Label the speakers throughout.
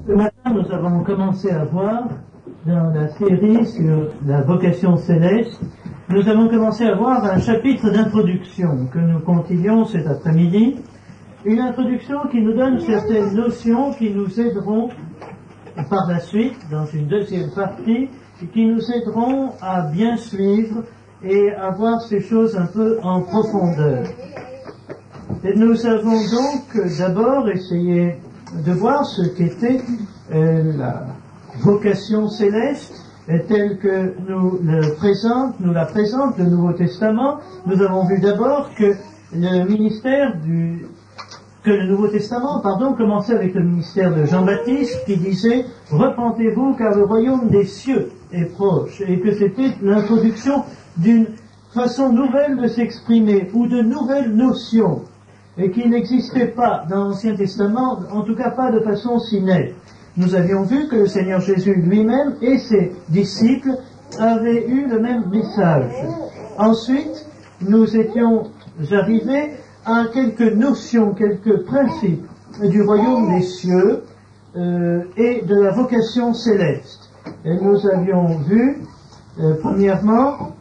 Speaker 1: Ce matin, nous avons commencé à voir, dans la série sur la vocation céleste, nous avons commencé à voir un chapitre d'introduction que nous continuons cet après-midi. Une introduction qui nous donne certaines notions qui nous aideront par la suite, dans une deuxième partie, et qui nous aideront à bien suivre et à voir ces choses un peu en profondeur. Et nous avons donc d'abord essayé de voir ce qu'était la vocation céleste telle que nous la présente le Nouveau Testament. Nous avons vu d'abord que le Nouveau Testament, commençait avec le ministère de Jean-Baptiste qui disait « Repentez-vous car le royaume des cieux est proche » et que c'était l'introduction d'une façon nouvelle de s'exprimer ou de nouvelles notions et qui n'existait pas dans l'Ancien Testament, en tout cas pas de façon si nette. Nous avions vu que le Seigneur Jésus lui-même et ses disciples avaient eu le même message. Ensuite, nous étions arrivés à quelques notions, quelques principes du royaume des cieux et de la vocation céleste. Et nous avions vu, premièrement,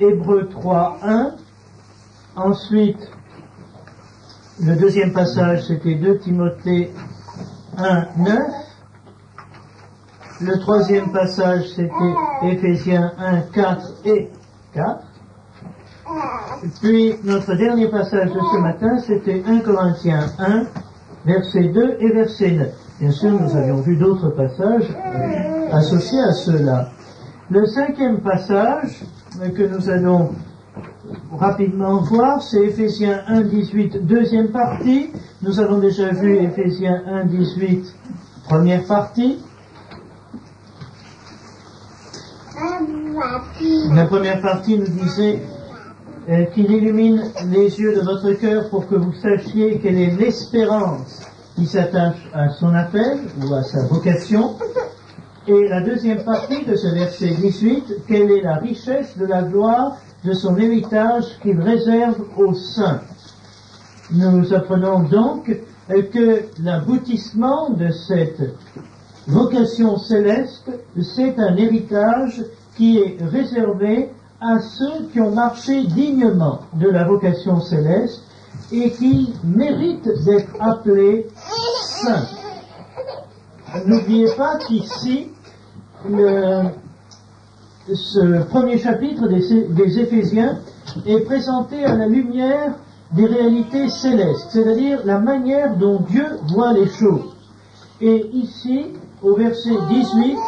Speaker 1: Hébreux 3:1, ensuite, le deuxième passage, c'était 2 Timothée 1:9. Le troisième passage, c'était Éphésiens 1:4 et 4. Puis, notre dernier passage de ce matin, c'était 1 Corinthiens 1, verset 2 et verset 9. Bien sûr, nous avions vu d'autres passages associés à ceux-là. Le cinquième passage que nous allons rapidement voir, c'est Éphésiens 1:18, deuxième partie. Nous avons déjà vu Éphésiens 1:18, première partie. La première partie nous disait qu'il illumine les yeux de votre cœur pour que vous sachiez quelle est l'espérance qui s'attache à son appel ou à sa vocation. Et la deuxième partie de ce verset 18, quelle est la richesse de la gloire de son héritage qu'il réserve aux saints. Nous apprenons donc que l'aboutissement de cette vocation céleste, c'est un héritage qui est réservé à ceux qui ont marché dignement de la vocation céleste et qui méritent d'être appelés saints. N'oubliez pas qu'ici, ce premier chapitre des Éphésiens est présenté à la lumière des réalités célestes, c'est-à-dire la manière dont Dieu voit les choses. Et ici, au verset 18,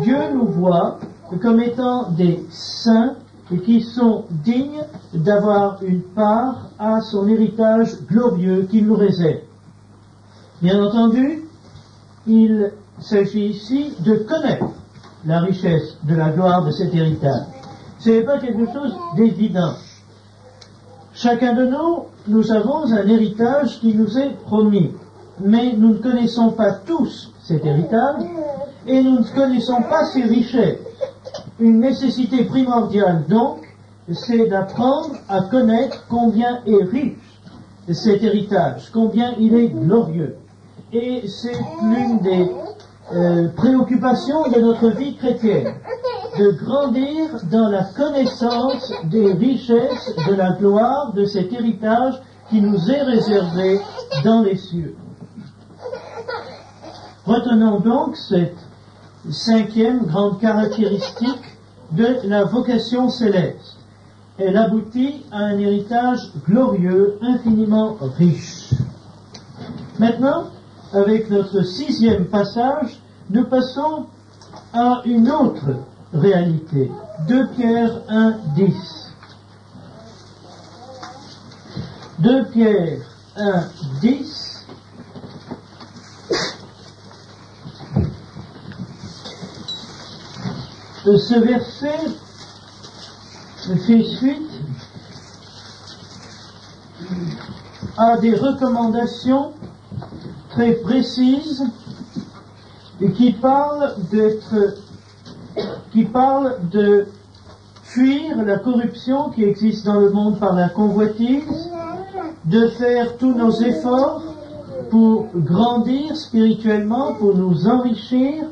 Speaker 1: Dieu nous voit comme étant des saints et qui sont dignes d'avoir une part à son héritage glorieux qu'il nous réserve. Bien entendu, il s'agit ici de connaître la richesse de la gloire de cet héritage. Ce n'est pas quelque chose d'évident. Chacun de nous avons un héritage qui nous est promis, mais nous ne connaissons pas tous cet héritage et nous ne connaissons pas ses richesses. Une nécessité primordiale donc, c'est d'apprendre à connaître combien est riche cet héritage, combien il est glorieux. Et c'est l'une des préoccupations de notre vie chrétienne, de grandir dans la connaissance des richesses de la gloire de cet héritage qui nous est réservé dans les cieux. Retenons donc cette cinquième grande caractéristique de la vocation céleste. Elle aboutit à un héritage glorieux, infiniment riche. Maintenant, avec notre sixième passage, nous passons à une autre réalité. 2 Pierre 1:10. 2 Pierre 1:10. Ce verset fait suite à des recommandations très précises et qui parlent de fuir la corruption qui existe dans le monde par la convoitise, de faire tous nos efforts pour grandir spirituellement, pour nous enrichir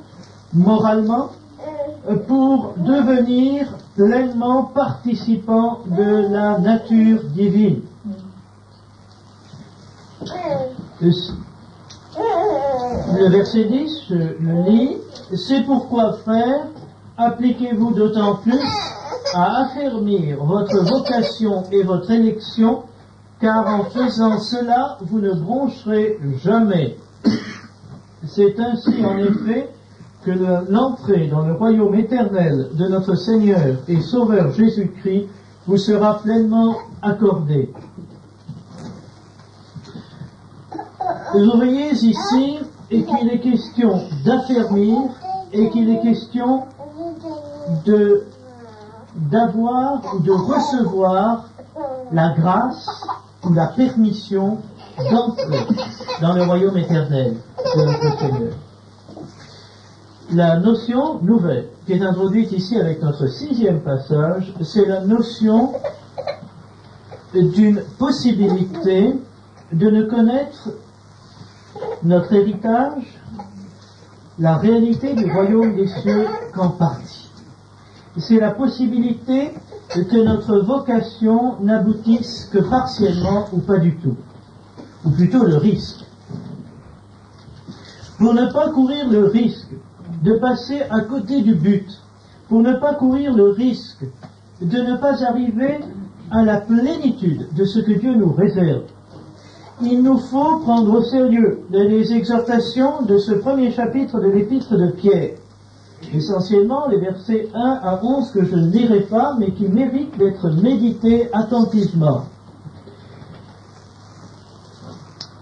Speaker 1: moralement, pour devenir pleinement participants de la nature divine. Le verset 10, je le lis, « C'est pourquoi, frères, appliquez-vous d'autant plus à affermir votre vocation et votre élection, car en faisant cela, vous ne broncherez jamais. » C'est ainsi, en effet, que l'entrée dans le royaume éternel de notre Seigneur et Sauveur Jésus-Christ vous sera pleinement accordée. Vous voyez ici qu'il est question d'affermir et qu'il est question d'avoir ou de recevoir la grâce ou la permission d'entrer dans le royaume éternel de notre Seigneur. La notion nouvelle qui est introduite ici avec notre 6e passage, c'est la notion d'une possibilité de ne connaître notre héritage, la réalité du royaume des cieux qu'en partie. C'est la possibilité que notre vocation n'aboutisse que partiellement ou pas du tout, ou plutôt le risque. Pour ne pas courir le risque de passer à côté du but, pour ne pas courir le risque de ne pas arriver à la plénitude de ce que Dieu nous réserve, il nous faut prendre au sérieux les exhortations de ce premier chapitre de l'épître de Pierre. Essentiellement les versets 1 à 11 que je ne lirai pas, mais qui méritent d'être médités attentivement.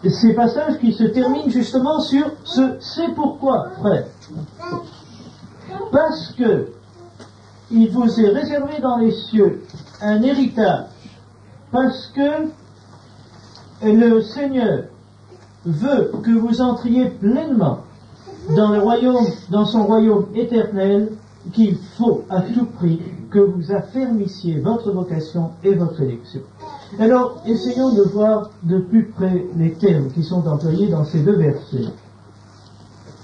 Speaker 1: Ces passages qui se terminent justement sur ce « c'est pourquoi, frère ». Parce que il vous est réservé dans les cieux un héritage, parce que le Seigneur veut que vous entriez pleinement dans le royaume, dans son royaume éternel, qu'il faut à tout prix que vous affermissiez votre vocation et votre élection. Alors, essayons de voir de plus près les termes qui sont employés dans ces deux versets.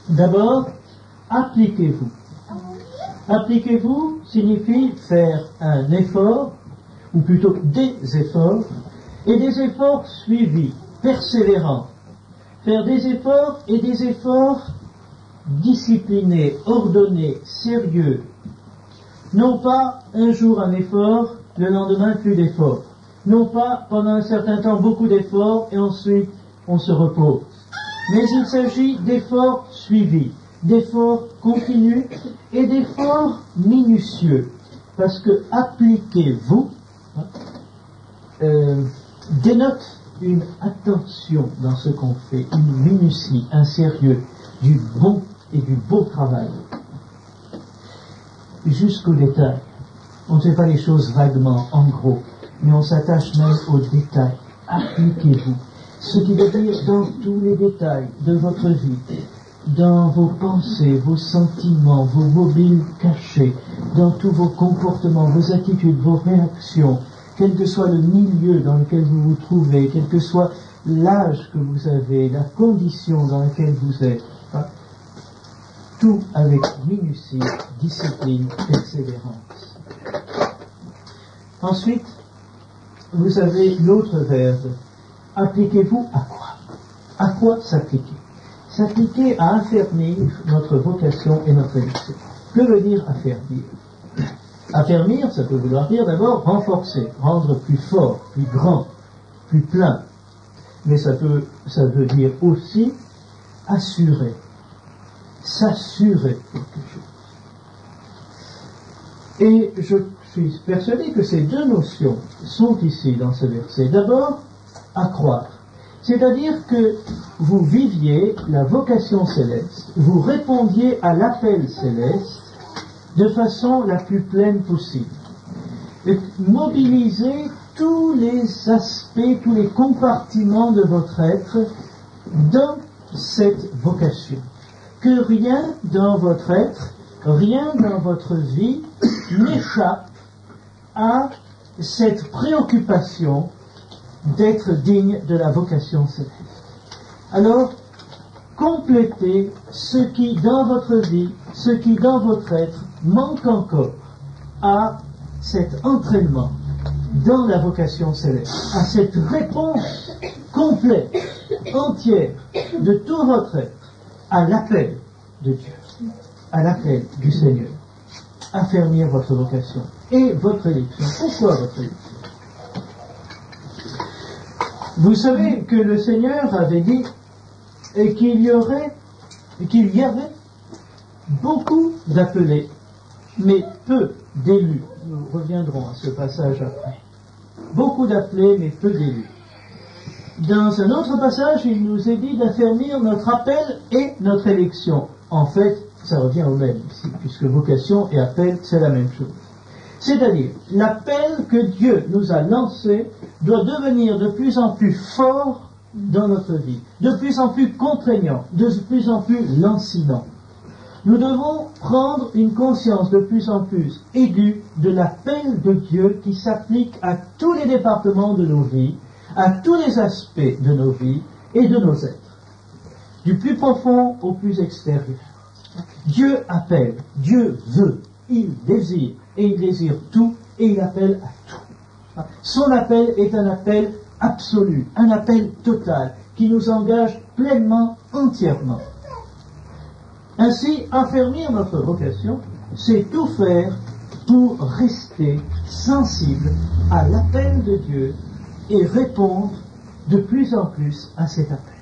Speaker 1: D'abord, appliquez-vous. Appliquez-vous signifie faire un effort, ou plutôt des efforts, et des efforts suivis, persévérants. Faire des efforts et des efforts disciplinés, ordonnés, sérieux. Non pas un jour un effort, le lendemain plus d'efforts. Non pas pendant un certain temps beaucoup d'efforts et ensuite on se repose. Mais il s'agit d'efforts suivis, d'efforts continus et d'efforts minutieux. Parce que appliquez-vous dénote une attention dans ce qu'on fait, une minutie, un sérieux, du bon et du beau travail. Jusqu'au détail. On ne fait pas les choses vaguement, en gros, mais on s'attache même aux détails. Appliquez-vous. Ce qui veut dire dans tous les détails de votre vie, dans vos pensées, vos sentiments, vos mobiles cachés, dans tous vos comportements, vos attitudes, vos réactions, quel que soit le milieu dans lequel vous vous trouvez, quel que soit l'âge que vous avez, la condition dans laquelle vous êtes, tout avec minutie, discipline, persévérance. Ensuite, vous avez l'autre verbe. Appliquez-vous à quoi? À quoi s'appliquer? S'appliquer à affermir notre vocation et notre élection. Que veut dire affermir? Affermir, ça peut vouloir dire d'abord renforcer, rendre plus fort, plus grand, plus plein. Mais ça veut dire aussi assurer, s'assurer quelque chose. Et je suis persuadé que ces deux notions sont ici dans ce verset. D'abord, accroître. C'est-à-dire que vous viviez la vocation céleste, vous répondiez à l'appel céleste de façon la plus pleine possible. Et mobilisez tous les aspects, tous les compartiments de votre être dans cette vocation. Que rien dans votre être, rien dans votre vie n'échappe à cette préoccupation d'être digne de la vocation céleste. alors complétez ce qui dans votre vie, ce qui dans votre être manque encore à cet entraînement dans la vocation céleste, à cette réponse complète, entière de tout votre être à l'appel de Dieu, à l'appel du Seigneur. Affermir votre vocation et votre élection. Pourquoi votre élection? Vous savez que le Seigneur avait dit qu'il y avait beaucoup d'appelés, mais peu d'élus. Nous reviendrons à ce passage après. Beaucoup d'appelés, mais peu d'élus. Dans un autre passage, il nous est dit d'affermir notre appel et notre élection. En fait, ça revient au même ici, puisque vocation et appel, c'est la même chose. C'est-à-dire, l'appel que Dieu nous a lancé doit devenir de plus en plus fort dans notre vie, de plus en plus contraignant, de plus en plus lancinant. Nous devons prendre une conscience de plus en plus aiguë de l'appel de Dieu qui s'applique à tous les départements de nos vies, à tous les aspects de nos vies et de nos êtres, du plus profond au plus extérieur. Dieu appelle, Dieu veut, il désire, et il désire tout, et il appelle à tout. Son appel est un appel absolu, un appel total, qui nous engage pleinement, entièrement. Ainsi, affermir notre vocation, c'est tout faire pour rester sensible à l'appel de Dieu et répondre de plus en plus à cet appel.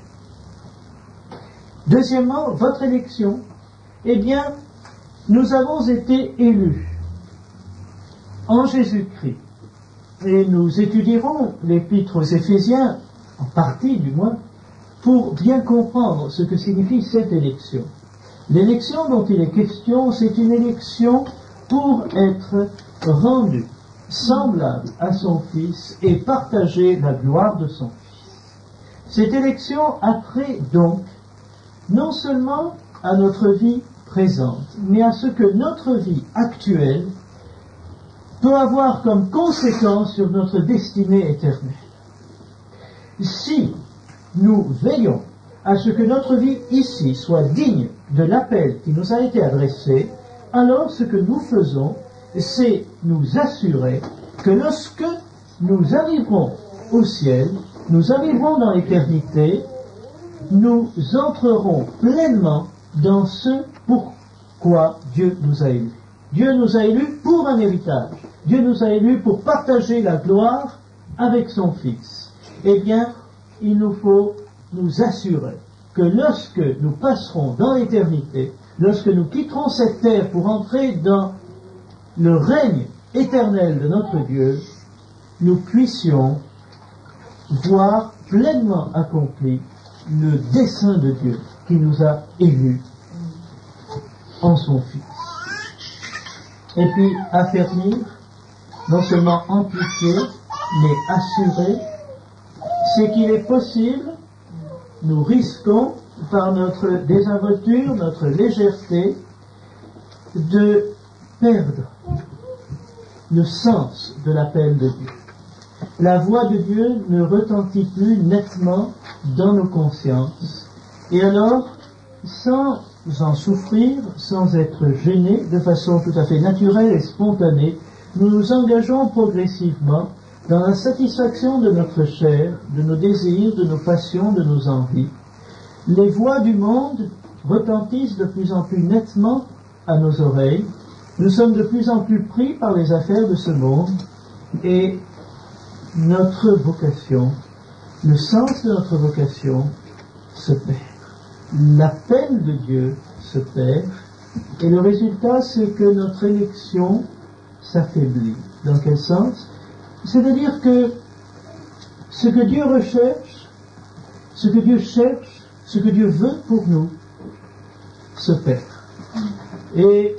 Speaker 1: Deuxièmement, votre élection, eh bien, nous avons été élus en Jésus-Christ. Et nous étudierons l'épître aux Éphésiens, en partie du moins, pour bien comprendre ce que signifie cette élection. L'élection dont il est question, c'est une élection pour être rendu semblable à son Fils et partager la gloire de son Fils. Cette élection a trait donc non seulement à notre vie présente, mais à ce que notre vie actuelle peut avoir comme conséquence sur notre destinée éternelle. Si nous veillons à ce que notre vie ici soit digne de l'appel qui nous a été adressé, alors ce que nous faisons, c'est nous assurer que lorsque nous arriverons au ciel, nous arriverons dans l'éternité, nous entrerons pleinement dans ce pourquoi Dieu nous a élus. Dieu nous a élus pour un héritage. Dieu nous a élus pour partager la gloire avec son Fils. Eh bien, il nous faut nous assurer que lorsque nous passerons dans l'éternité, lorsque nous quitterons cette terre pour entrer dans le règne éternel de notre Dieu, nous puissions voir pleinement accompli le dessein de Dieu qui nous a élus en son Fils. Et puis affermir, non seulement amplifier, mais assurer, c'est qu'il est possible, nous risquons, par notre désinvolture, notre légèreté, de perdre le sens de l'appel de Dieu. La voix de Dieu ne retentit plus nettement dans nos consciences. Et alors, sans en souffrir, sans être gênés, de façon tout à fait naturelle et spontanée, nous nous engageons progressivement dans la satisfaction de notre chair, de nos désirs, de nos passions, de nos envies. Les voix du monde retentissent de plus en plus nettement à nos oreilles. Nous sommes de plus en plus pris par les affaires de ce monde et notre vocation, le sens de notre vocation se perd. L'appel de Dieu se perd et le résultat, c'est que notre élection s'affaiblit. Dans quel sens? C'est-à-dire que ce que Dieu recherche, ce que Dieu cherche, ce que Dieu veut pour nous, se perd. Et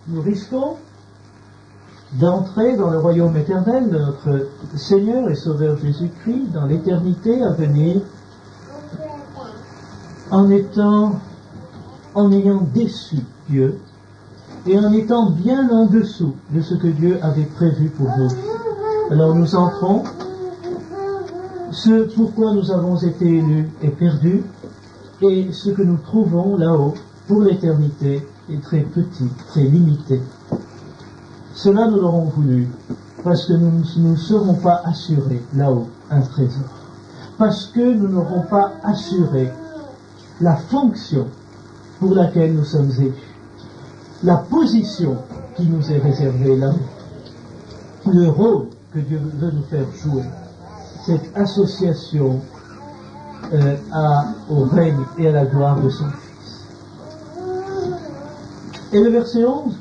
Speaker 1: nous risquons d'entrer dans le royaume éternel de notre Seigneur et Sauveur Jésus-Christ, dans l'éternité à venir, en ayant déçu Dieu et en étant bien en dessous de ce que Dieu avait prévu pour nous. Alors nous entrons, ce pourquoi nous avons été élus est perdu, Et ce que nous trouvons là-haut, pour l'éternité, est très petit, très limité. Cela, nous l'aurons voulu, parce que nous ne serons pas assurés là-haut un trésor. Parce que nous n'aurons pas assuré la fonction pour laquelle nous sommes élus, la position qui nous est réservée là-haut, le rôle que Dieu veut nous faire jouer, cette association au règne et à la gloire de son Fils. Et le verset 11,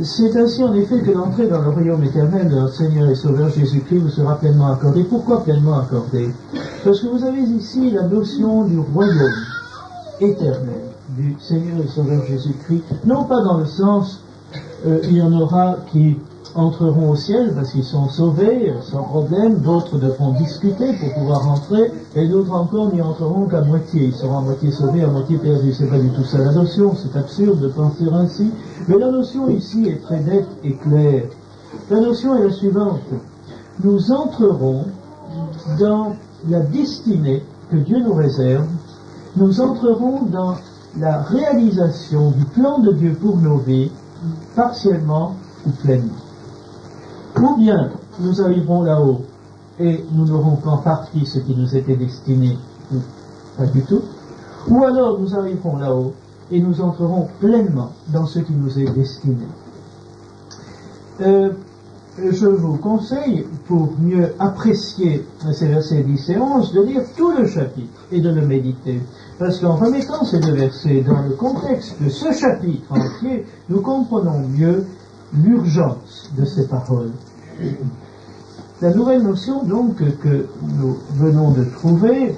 Speaker 1: c'est ainsi en effet que l'entrée dans le royaume éternel de notre Seigneur et Sauveur Jésus-Christ vous sera pleinement accordée. Pourquoi pleinement accordée? Parce que vous avez ici la notion du royaume éternel du Seigneur et Sauveur Jésus-Christ, non pas dans le sens il y en aura qui entreront au ciel parce qu'ils sont sauvés sans problème, d'autres devront discuter pour pouvoir rentrer, et d'autres encore n'y entreront qu'à moitié, ils seront à moitié sauvés, à moitié perdus. C'est pas du tout ça la notion, c'est absurde de penser ainsi, mais la notion ici est très nette et claire. La notion est la suivante: nous entrerons dans la destinée que Dieu nous réserve, nous entrerons dans la réalisation du plan de Dieu pour nos vies, partiellement ou pleinement. Ou bien nous arriverons là-haut et nous n'aurons qu'en partie ce qui nous était destiné, ou pas du tout. Ou alors nous arriverons là-haut et nous entrerons pleinement dans ce qui nous est destiné. Je vous conseille, pour mieux apprécier ces versets 10 et 11, de lire tout le chapitre et de le méditer. Parce qu'en remettant ces deux versets dans le contexte de ce chapitre entier, nous comprenons mieux l'urgence de ces paroles. La nouvelle notion donc que nous venons de trouver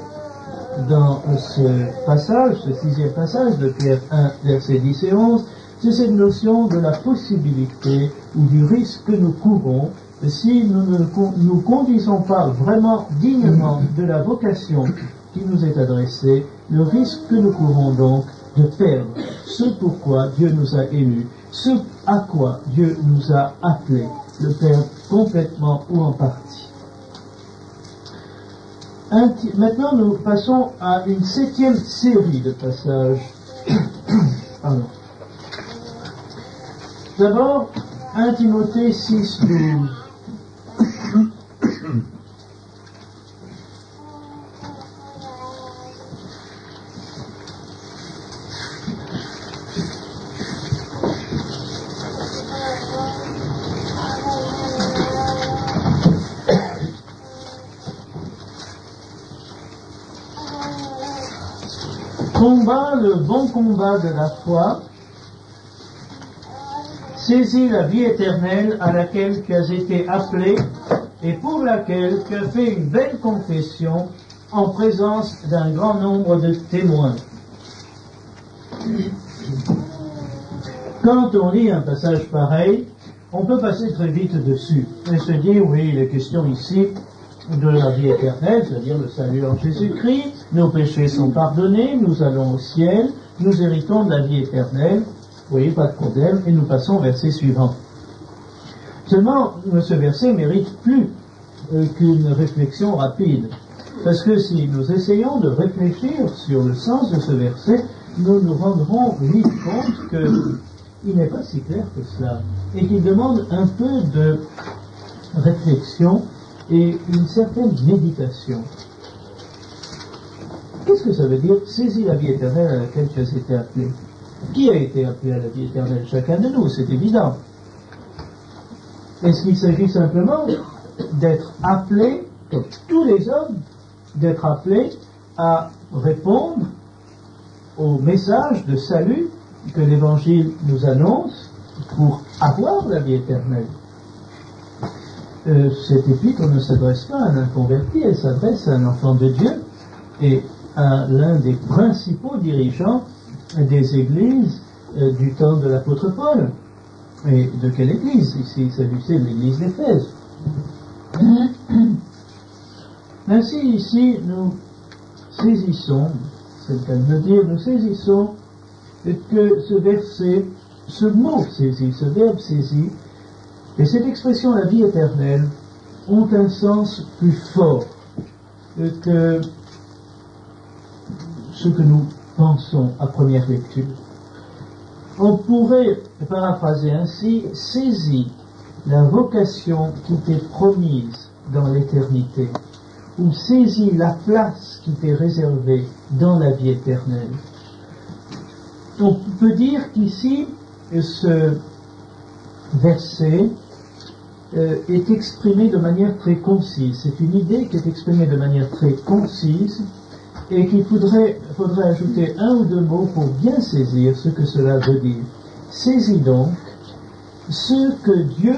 Speaker 1: dans ce passage, ce 6e passage de Pierre 1, versets 10 et 11, c'est cette notion de la possibilité ou du risque que nous courons si nous ne nous conduisons pas vraiment dignement de la vocation qui nous est adressée, le risque que nous courons donc de perdre ce pourquoi Dieu nous a élus, ce à quoi Dieu nous a appelés, le perdre complètement ou en partie. Maintenant, nous passons à une 7e série de passages. Pardon. D'abord, 1 Timothée 6, 12. Combat le bon combat de la foi, saisis la vie éternelle à laquelle tu as été appelé et pour laquelle tu as fait une belle confession en présence d'un grand nombre de témoins. Quand on lit un passage pareil, on peut passer très vite dessus et se dire, oui, il est question ici de la vie éternelle, c'est-à-dire le salut en Jésus-Christ, nos péchés sont pardonnés, nous allons au ciel, nous héritons de la vie éternelle, oui, pas de problème, et nous passons au verset suivant. Seulement, ce verset mérite plus qu'une réflexion rapide, parce que si nous essayons de réfléchir sur le sens de ce verset, nous nous rendrons vite compte qu'il n'est pas si clair que cela, et qu'il demande un peu de réflexion et une certaine méditation. Qu'est-ce que ça veut dire, saisis la vie éternelle à laquelle tu as été appelé? Qui a été appelé à la vie éternelle? Chacun de nous, c'est évident. Est-ce qu'il s'agit simplement d'être appelé, comme tous les hommes, d'être appelé à répondre au message de salut que l'Évangile nous annonce pour avoir la vie éternelle? Cette épître ne s'adresse pas à un inconverti, elle s'adresse à un enfant de Dieu et à l'un des principaux dirigeants des églises du temps de l'apôtre Paul. Et de quelle église? Ici, il s'agissait de l'église d'Éphèse. Ainsi, ici, nous saisissons, c'est le cas de le dire, nous saisissons que ce verset, ce mot saisi, ce verbe saisi, et cette expression, la vie éternelle, ont un sens plus fort que ce que nous pensons à première lecture. On pourrait paraphraser ainsi: saisis la vocation qui t'est promise dans l'éternité, ou saisis la place qui t'est réservée dans la vie éternelle. On peut dire qu'ici, ce verset est exprimé de manière très concise. C'est une idée qui est exprimée de manière très concise et qu'il faudrait ajouter un ou deux mots pour bien saisir ce que cela veut dire. Saisis donc ce que Dieu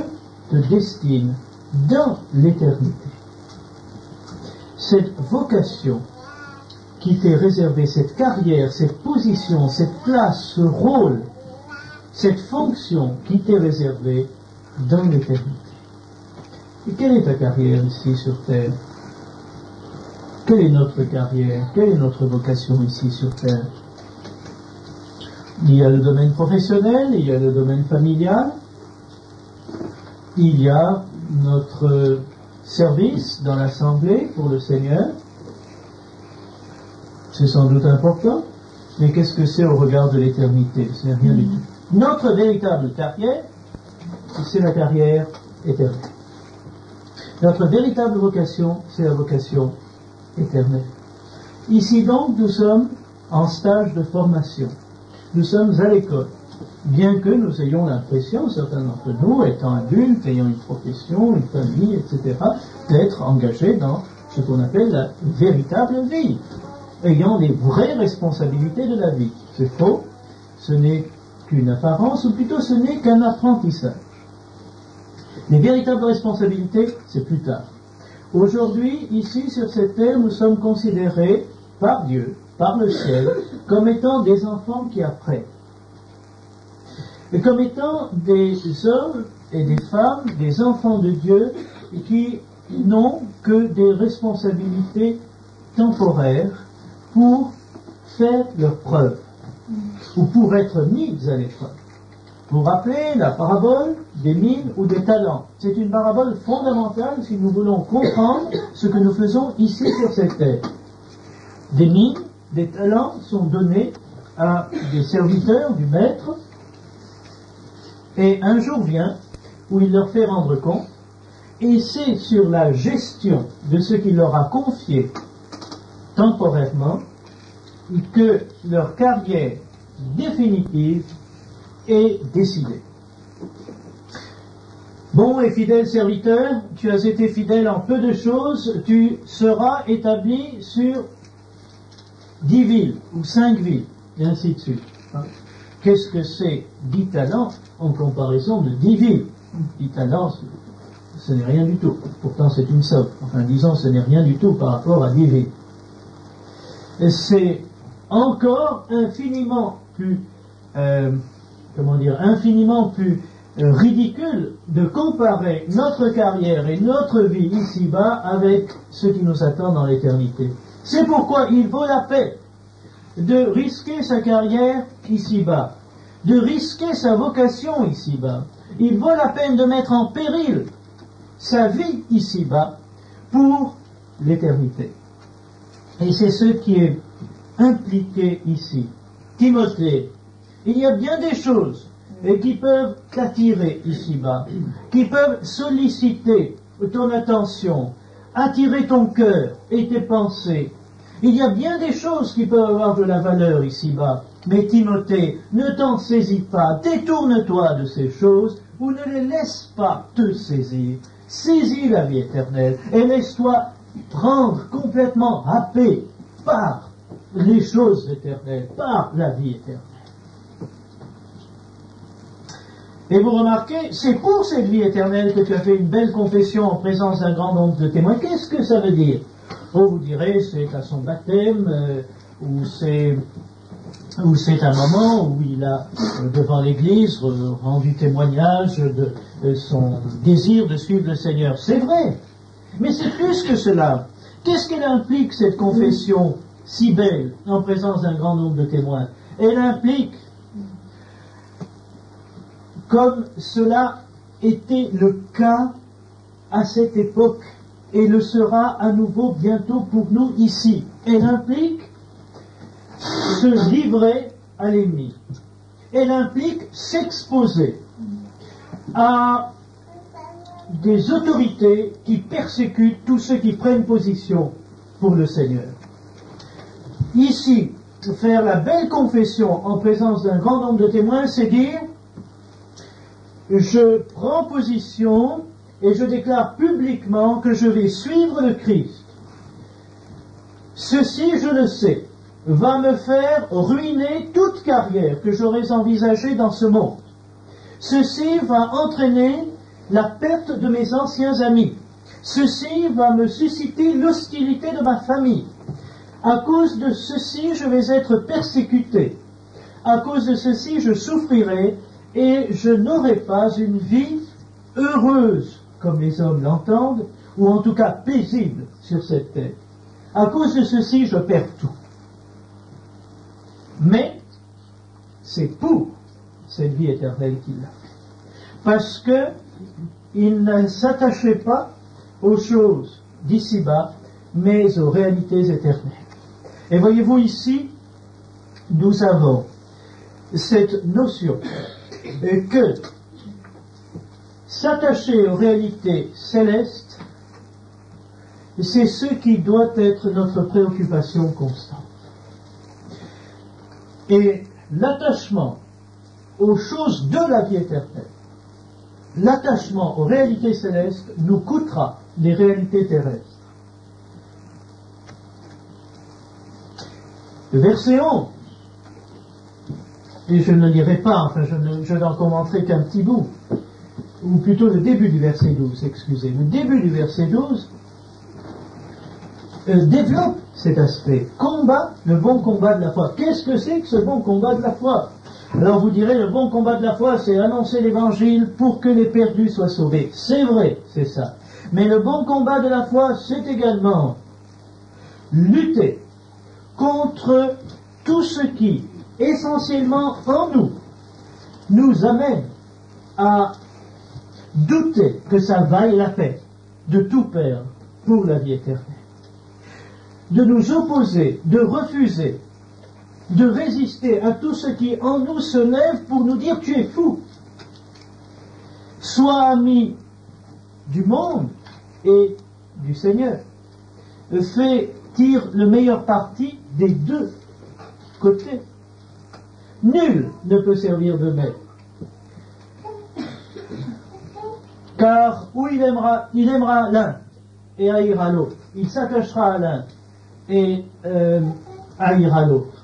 Speaker 1: te destine dans l'éternité. Cette vocation qui t'est réservée, cette carrière, cette position, cette place, ce rôle, cette fonction qui t'est réservée dans l'éternité. Et quelle est ta carrière ici sur terre? Quelle est notre carrière? Quelle est notre vocation ici sur terre? Il y a le domaine professionnel, il y a le domaine familial, il y a notre service dans l'assemblée pour le Seigneur. C'est sans doute important, mais qu'est-ce que c'est au regard de l'éternité? Ce n'est rien du tout. Notre véritable carrière, c'est la carrière éternelle. Notre véritable vocation, c'est la vocation éternelle. Ici donc, nous sommes en stage de formation. Nous sommes à l'école. Bien que nous ayons l'impression, certains d'entre nous, étant adultes, ayant une profession, une famille, etc., d'être engagés dans ce qu'on appelle la véritable vie, ayant les vraies responsabilités de la vie. C'est faux, ce n'est qu'une apparence, ou plutôt ce n'est qu'un apprentissage. Les véritables responsabilités, c'est plus tard. Aujourd'hui, ici, sur cette terre, nous sommes considérés par Dieu, par le ciel, comme étant des enfants qui apprennent. Et comme étant des hommes et des femmes, des enfants de Dieu, qui n'ont que des responsabilités temporaires pour faire leur preuve, ou pour être mis à l'épreuve. Vous rappelez la parabole des mines ou des talents. C'est une parabole fondamentale si nous voulons comprendre ce que nous faisons ici sur cette terre. Des mines, des talents sont donnés à des serviteurs du maître, et un jour vient où il leur fait rendre compte, et c'est sur la gestion de ce qu'il leur a confié temporairement que leur carrière définitive est décidée. Bon et fidèle serviteur, tu as été fidèle en peu de choses, tu seras établi sur 10 villes ou 5 villes, et ainsi de suite. Qu'est-ce que c'est 10 talents en comparaison de 10 villes? 10 talents, ce n'est rien du tout. Pourtant, c'est une somme. Enfin, disons, ce n'est rien du tout par rapport à 10 villes. Et c'est encore infiniment plus, ridicule de comparer notre carrière et notre vie ici-bas avec ce qui nous attend dans l'éternité. C'est pourquoi il vaut la peine de risquer sa carrière ici-bas, de risquer sa vocation ici-bas. Il vaut la peine de mettre en péril sa vie ici-bas pour l'éternité. Et c'est ce qui est impliqué ici. Timothée, il y a bien des choses qui peuvent t'attirer ici-bas, qui peuvent solliciter ton attention, attirer ton cœur et tes pensées. Il y a bien des choses qui peuvent avoir de la valeur ici-bas. Mais Timothée, ne t'en saisis pas, détourne-toi de ces choses ou ne les laisse pas te saisir. Saisis la vie éternelle et laisse-toi prendre complètement happé par les choses éternelles, par la vie éternelle. Et vous remarquez, c'est pour cette vie éternelle que tu as fait une belle confession en présence d'un grand nombre de témoins. Qu'est-ce que ça veut dire? Oh, vous direz, c'est à son baptême, ou c'est un moment où il a, devant l'Église, rendu témoignage de son désir de suivre le Seigneur. C'est vrai, mais c'est plus que cela. Qu'est-ce qu'elle implique, cette confession si belle, en présence d'un grand nombre de témoins? Elle implique, comme cela était le cas à cette époque, et le sera à nouveau bientôt pour nous ici. Elle implique se livrer à l'ennemi. Elle implique s'exposer à des autorités qui persécutent tous ceux qui prennent position pour le Seigneur. Ici, faire la belle confession en présence d'un grand nombre de témoins, c'est dire je prends position et je déclare publiquement que je vais suivre le Christ. Ceci, je le sais, va me faire ruiner toute carrière que j'aurais envisagée dans ce monde. Ceci va entraîner la perte de mes anciens amis. Ceci va me susciter l'hostilité de ma famille. À cause de ceci, je vais être persécuté. À cause de ceci, je souffrirai et je n'aurai pas une vie heureuse, comme les hommes l'entendent, ou en tout cas paisible sur cette terre. À cause de ceci, je perds tout. Mais c'est pour cette vie éternelle qu'il l'a fait. Parce que il ne s'attachait pas aux choses d'ici-bas, mais aux réalités éternelles. Et voyez-vous ici, nous avons cette notion que s'attacher aux réalités célestes, c'est ce qui doit être notre préoccupation constante. Et l'attachement aux choses de la vie éternelle, l'attachement aux réalités célestes nous coûtera les réalités terrestres. Le verset 11, et je ne le lirai pas, enfin je n'en commenterai qu'un petit bout, ou plutôt le début du verset 12, excusez. Le début du verset 12 développe cet aspect. Combat le bon combat de la foi. Qu'est-ce que c'est que ce bon combat de la foi? Alors vous direz, le bon combat de la foi, c'est annoncer l'évangile pour que les perdus soient sauvés. C'est vrai, c'est ça. Mais le bon combat de la foi, c'est également lutter contre tout ce qui, essentiellement en nous, nous amène à douter que ça vaille la peine de tout perdre pour la vie éternelle. De nous opposer, de refuser, de résister à tout ce qui en nous se lève pour nous dire tu es fou. Sois ami du monde et du Seigneur. Tire le meilleur parti des deux côtés. Nul ne peut servir de maître. Car où il aimera l'un et haïra l'autre. Il s'attachera à l'un et haïra l'autre.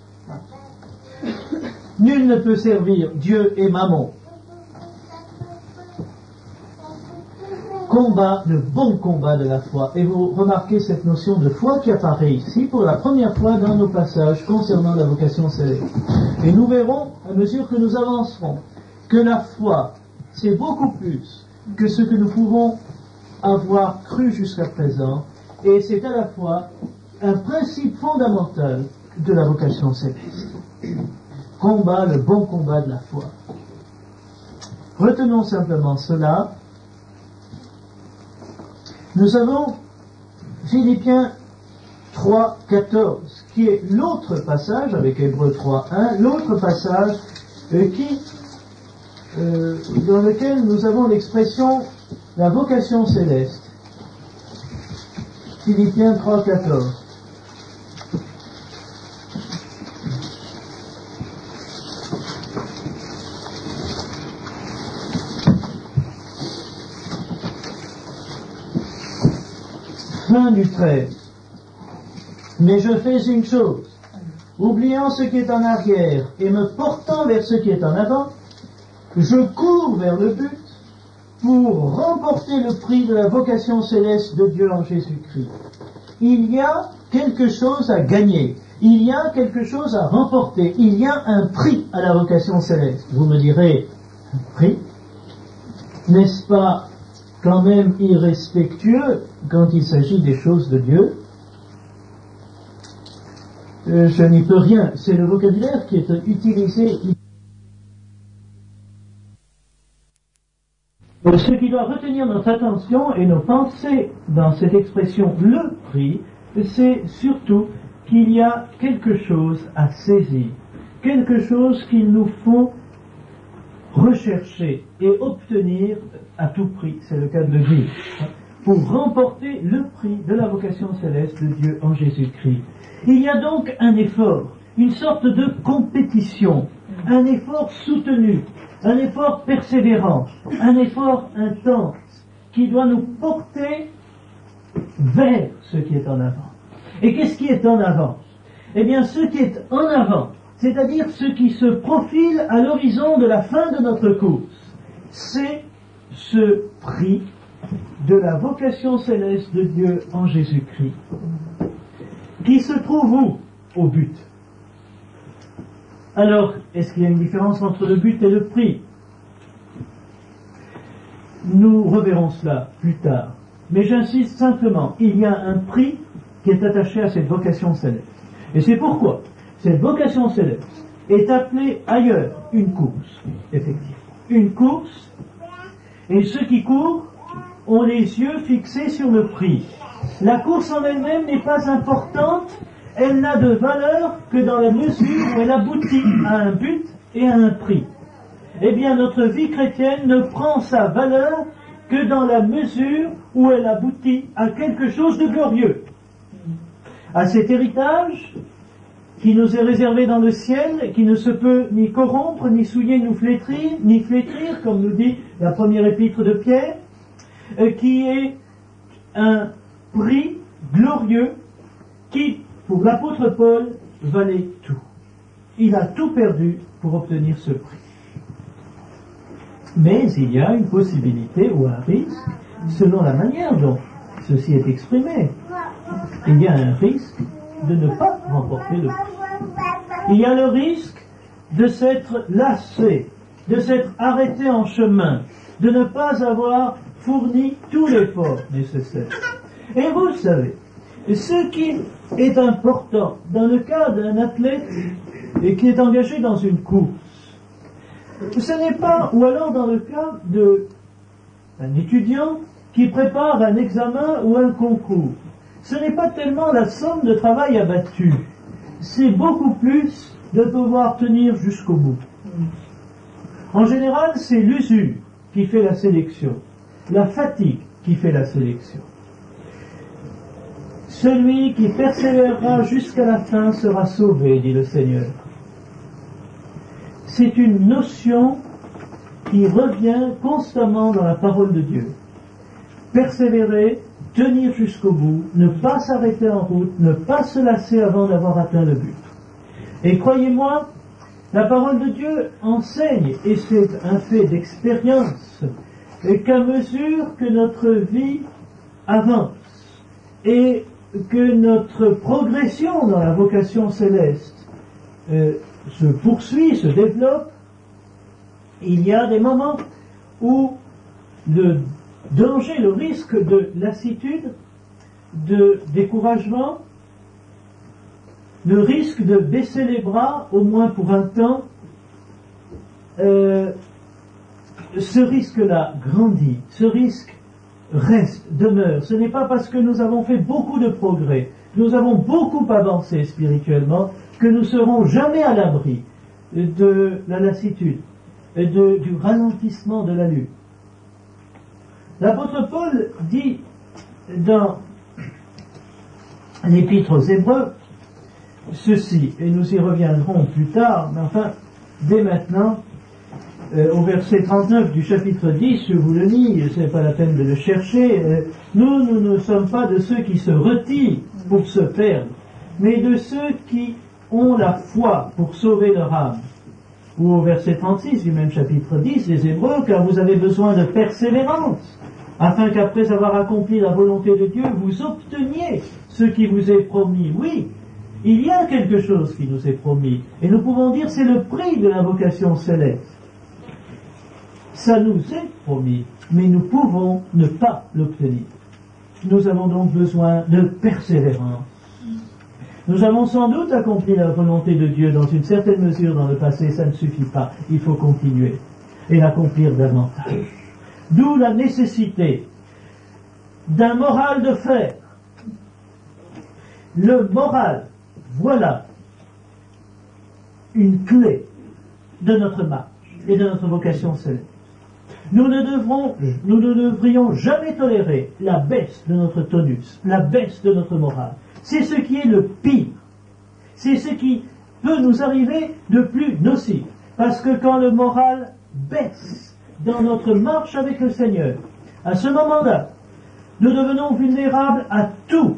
Speaker 1: Nul ne peut servir Dieu et Mammon. Combat, le bon combat de la foi. Et vous remarquez cette notion de foi qui apparaît ici pour la première fois dans nos passages concernant la vocation céleste. Et nous verrons, à mesure que nous avancerons, que la foi, c'est beaucoup plus que ce que nous pouvons avoir cru jusqu'à présent, et c'est à la fois un principe fondamental de la vocation céleste. Combat, le bon combat de la foi. Retenons simplement cela. Nous avons Philippiens 3, 14, qui est l'autre passage, avec Hébreux 3, 1, l'autre passage dans lequel nous avons l'expression la vocation céleste. Philippiens 3, 14. Fin du 13. Mais je fais une chose, oubliant ce qui est en arrière et me portant vers ce qui est en avant, je cours vers le but pour remporter le prix de la vocation céleste de Dieu en Jésus-Christ. Il y a quelque chose à gagner, il y a quelque chose à remporter, il y a un prix à la vocation céleste. Vous me direz, un prix? N'est-ce pas quand même irrespectueux quand il s'agit des choses de Dieu? Je n'y peux rien. C'est le vocabulaire qui est utilisé. Ce qui doit retenir notre attention et nos pensées dans cette expression « le prix », c'est surtout qu'il y a quelque chose à saisir, quelque chose qu'il nous faut rechercher et obtenir à tout prix, c'est le cas de le dire, pour remporter le prix de la vocation céleste de Dieu en Jésus-Christ. Il y a donc un effort, une sorte de compétition, un effort soutenu, un effort persévérant, un effort intense qui doit nous porter vers ce qui est en avant. Et qu'est-ce qui est en avant? Eh bien, ce qui est en avant, c'est-à-dire ce qui se profile à l'horizon de la fin de notre course, c'est ce prix de la vocation céleste de Dieu en Jésus-Christ, qui se trouve où? Au but. Alors, est-ce qu'il y a une différence entre le but et le prix? Nous reverrons cela plus tard. Mais j'insiste simplement, il y a un prix qui est attaché à cette vocation céleste. Et c'est pourquoi cette vocation céleste est appelée ailleurs une course, effectivement. Une course, et ceux qui courent ont les yeux fixés sur le prix. La course en elle-même n'est pas importante, elle n'a de valeur que dans la mesure où elle aboutit à un but et à un prix. Eh bien, notre vie chrétienne ne prend sa valeur que dans la mesure où elle aboutit à quelque chose de glorieux, à cet héritage qui nous est réservé dans le ciel, qui ne se peut ni corrompre, ni souiller, ni flétrir, comme nous dit la première épître de Pierre, qui est un prix glorieux qui, pour l'apôtre Paul, valait tout. Il a tout perdu pour obtenir ce prix. Mais il y a une possibilité ou un risque, selon la manière dont ceci est exprimé. Il y a un risque de ne pas remporter le prix. Il y a le risque de s'être lassé, de s'être arrêté en chemin, de ne pas avoir fourni tout l'effort nécessaire. Et vous le savez, ce qui est important dans le cas d'un athlète et qui est engagé dans une course, ce n'est pas, ou alors dans le cas d'un étudiant qui prépare un examen ou un concours, ce n'est pas tellement la somme de travail abattue, c'est beaucoup plus de pouvoir tenir jusqu'au bout. En général, c'est l'usure qui fait la sélection, la fatigue qui fait la sélection. Celui qui persévérera jusqu'à la fin sera sauvé, dit le Seigneur. C'est une notion qui revient constamment dans la parole de Dieu. Persévérer, tenir jusqu'au bout, ne pas s'arrêter en route, ne pas se lasser avant d'avoir atteint le but. Et croyez-moi, la parole de Dieu enseigne, et c'est un fait d'expérience, qu'à mesure que notre vie avance et que notre progression dans la vocation céleste se poursuit, se développe, il y a des moments où le danger, le risque de lassitude, de découragement, le risque de baisser les bras, au moins pour un temps, ce risque-là grandit, ce risque reste, demeure. Ce n'est pas parce que nous avons fait beaucoup de progrès, nous avons beaucoup avancé spirituellement, que nous ne serons jamais à l'abri de la lassitude, et du ralentissement de la lutte. L'apôtre Paul dit dans l'épître aux Hébreux ceci, et nous y reviendrons plus tard, mais enfin, dès maintenant, au verset 39 du chapitre 10, je vous le lis, ce n'est pas la peine de le chercher, nous ne sommes pas de ceux qui se retirent pour se perdre, mais de ceux qui ont la foi pour sauver leur âme. Ou au verset 36 du même chapitre 10 des Hébreux, car vous avez besoin de persévérance, afin qu'après avoir accompli la volonté de Dieu, vous obteniez ce qui vous est promis. Oui, il y a quelque chose qui nous est promis, et nous pouvons dire c'est le prix de la vocation céleste. Ça nous est promis, mais nous pouvons ne pas l'obtenir. Nous avons donc besoin de persévérance. Nous avons sans doute accompli la volonté de Dieu dans une certaine mesure dans le passé, ça ne suffit pas, il faut continuer et l'accomplir davantage. D'où la nécessité d'un moral de fer. Le moral Voilà une clé de notre marche et de notre vocation céleste. Nous ne devrions jamais tolérer la baisse de notre tonus, la baisse de notre morale. C'est ce qui est le pire. C'est ce qui peut nous arriver de plus nocif. Parce que quand le moral baisse dans notre marche avec le Seigneur, à ce moment-là, nous devenons vulnérables à tout.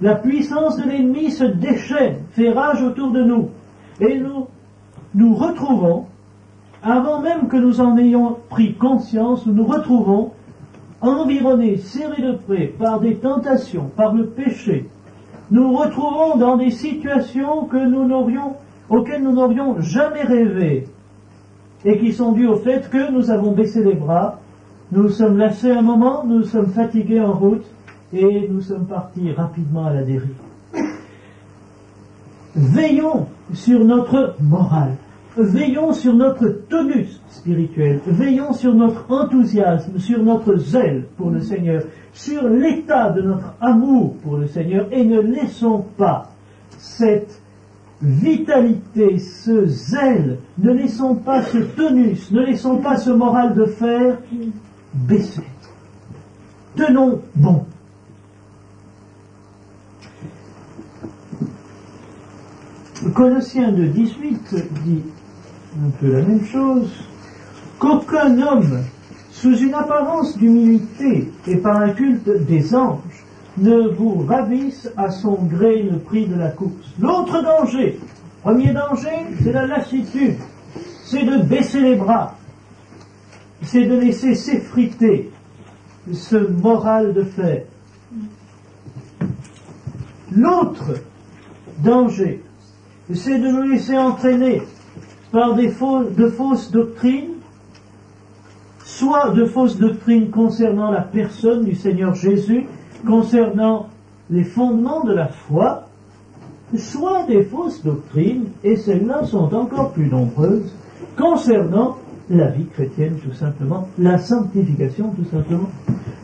Speaker 1: La puissance de l'ennemi se déchaîne, fait rage autour de nous. Et nous retrouvons, avant même que nous en ayons pris conscience, nous nous retrouvons environnés, serrés de près par des tentations, par le péché. Nous nous retrouvons dans des situations auxquelles nous n'aurions jamais rêvé et qui sont dues au fait que nous avons baissé les bras, nous sommes lassés un moment, nous sommes fatigués en route et nous sommes partis rapidement à la dérive. Veillons sur notre morale. Veillons sur notre tonus spirituel, veillons sur notre enthousiasme, sur notre zèle pour le Seigneur, sur l'état de notre amour pour le Seigneur, et ne laissons pas cette vitalité, ce zèle, ne laissons pas ce tonus, ne laissons pas ce moral de fer baisser. Tenons bon. Colossiens 2,18 dit un peu la même chose, qu'aucun homme, sous une apparence d'humilité et par un culte des anges, ne vous ravisse à son gré le prix de la course. L'autre danger, premier danger, c'est la lassitude, c'est de baisser les bras, c'est de laisser s'effriter ce moral de fer. L'autre danger, c'est de nous laisser entraîner par de fausses doctrines, soit de fausses doctrines concernant la personne du Seigneur Jésus, concernant les fondements de la foi, soit des fausses doctrines, et celles-là sont encore plus nombreuses, concernant la vie chrétienne tout simplement, la sanctification tout simplement.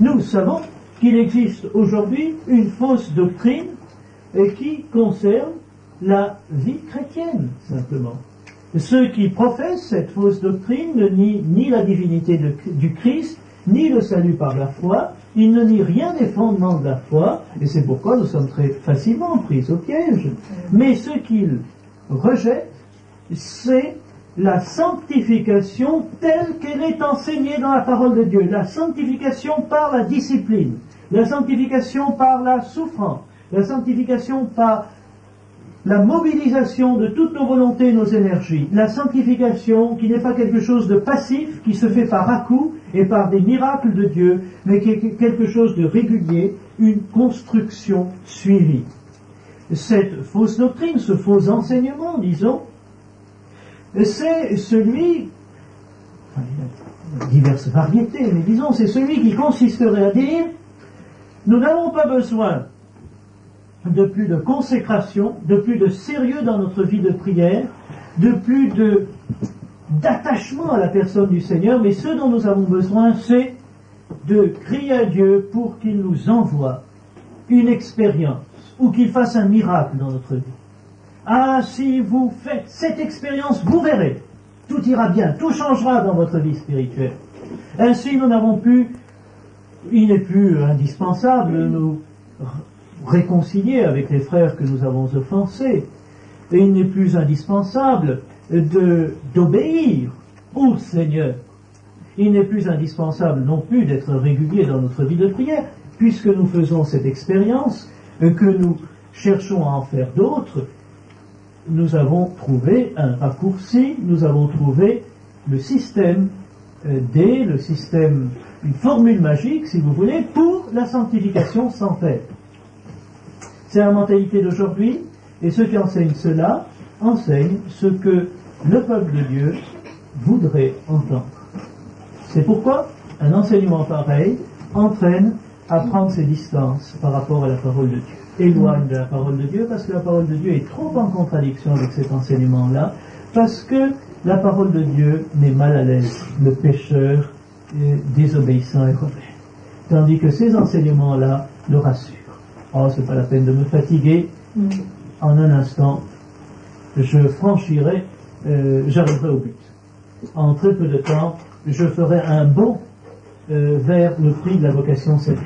Speaker 1: Nous savons qu'il existe aujourd'hui une fausse doctrine qui concerne la vie chrétienne simplement. Ceux qui professent cette fausse doctrine ne nient ni la divinité du Christ, ni le salut par la foi, ils ne nient rien des fondements de la foi, et c'est pourquoi nous sommes très facilement pris au piège. Mais ce qu'ils rejettent, c'est la sanctification telle qu'elle est enseignée dans la parole de Dieu, la sanctification par la discipline, la sanctification par la souffrance, la sanctification par la mobilisation de toutes nos volontés et nos énergies, la sanctification qui n'est pas quelque chose de passif, qui se fait par à-coups et par des miracles de Dieu, mais qui est quelque chose de régulier, une construction suivie. Cette fausse doctrine, ce faux enseignement, disons, c'est celui, enfin, il y a diverses variétés, mais disons, c'est celui qui consisterait à dire, nous n'avons pas besoin de plus de consécration, de plus de sérieux dans notre vie de prière, de plus d'attachement à la personne du Seigneur, mais ce dont nous avons besoin, c'est de crier à Dieu pour qu'il nous envoie une expérience, ou qu'il fasse un miracle dans notre vie. Ah, si vous faites cette expérience, vous verrez, tout ira bien, tout changera dans votre vie spirituelle. Ainsi, nous n'avons plus, il n'est plus indispensable de nous réconcilier avec les frères que nous avons offensés. Et il n'est plus indispensable d'obéir au Seigneur. Il n'est plus indispensable non plus d'être régulier dans notre vie de prière, puisque nous faisons cette expérience, que nous cherchons à en faire d'autres. Nous avons trouvé un raccourci, nous avons trouvé le système le système, une formule magique, si vous voulez, pour la sanctification sans faire. C'est la mentalité d'aujourd'hui, et ceux qui enseignent cela enseignent ce que le peuple de Dieu voudrait entendre. C'est pourquoi un enseignement pareil entraîne à prendre ses distances par rapport à la parole de Dieu. Éloigne de la parole de Dieu, parce que la parole de Dieu est trop en contradiction avec cet enseignement-là, parce que la parole de Dieu met mal à l'aise le pécheur désobéissant et rebelle. Tandis que ces enseignements-là le rassurent. Oh, c'est pas la peine de me fatiguer. en un instant, j'arriverai au but. En très peu de temps, je ferai un bond vers le prix de la vocation céleste.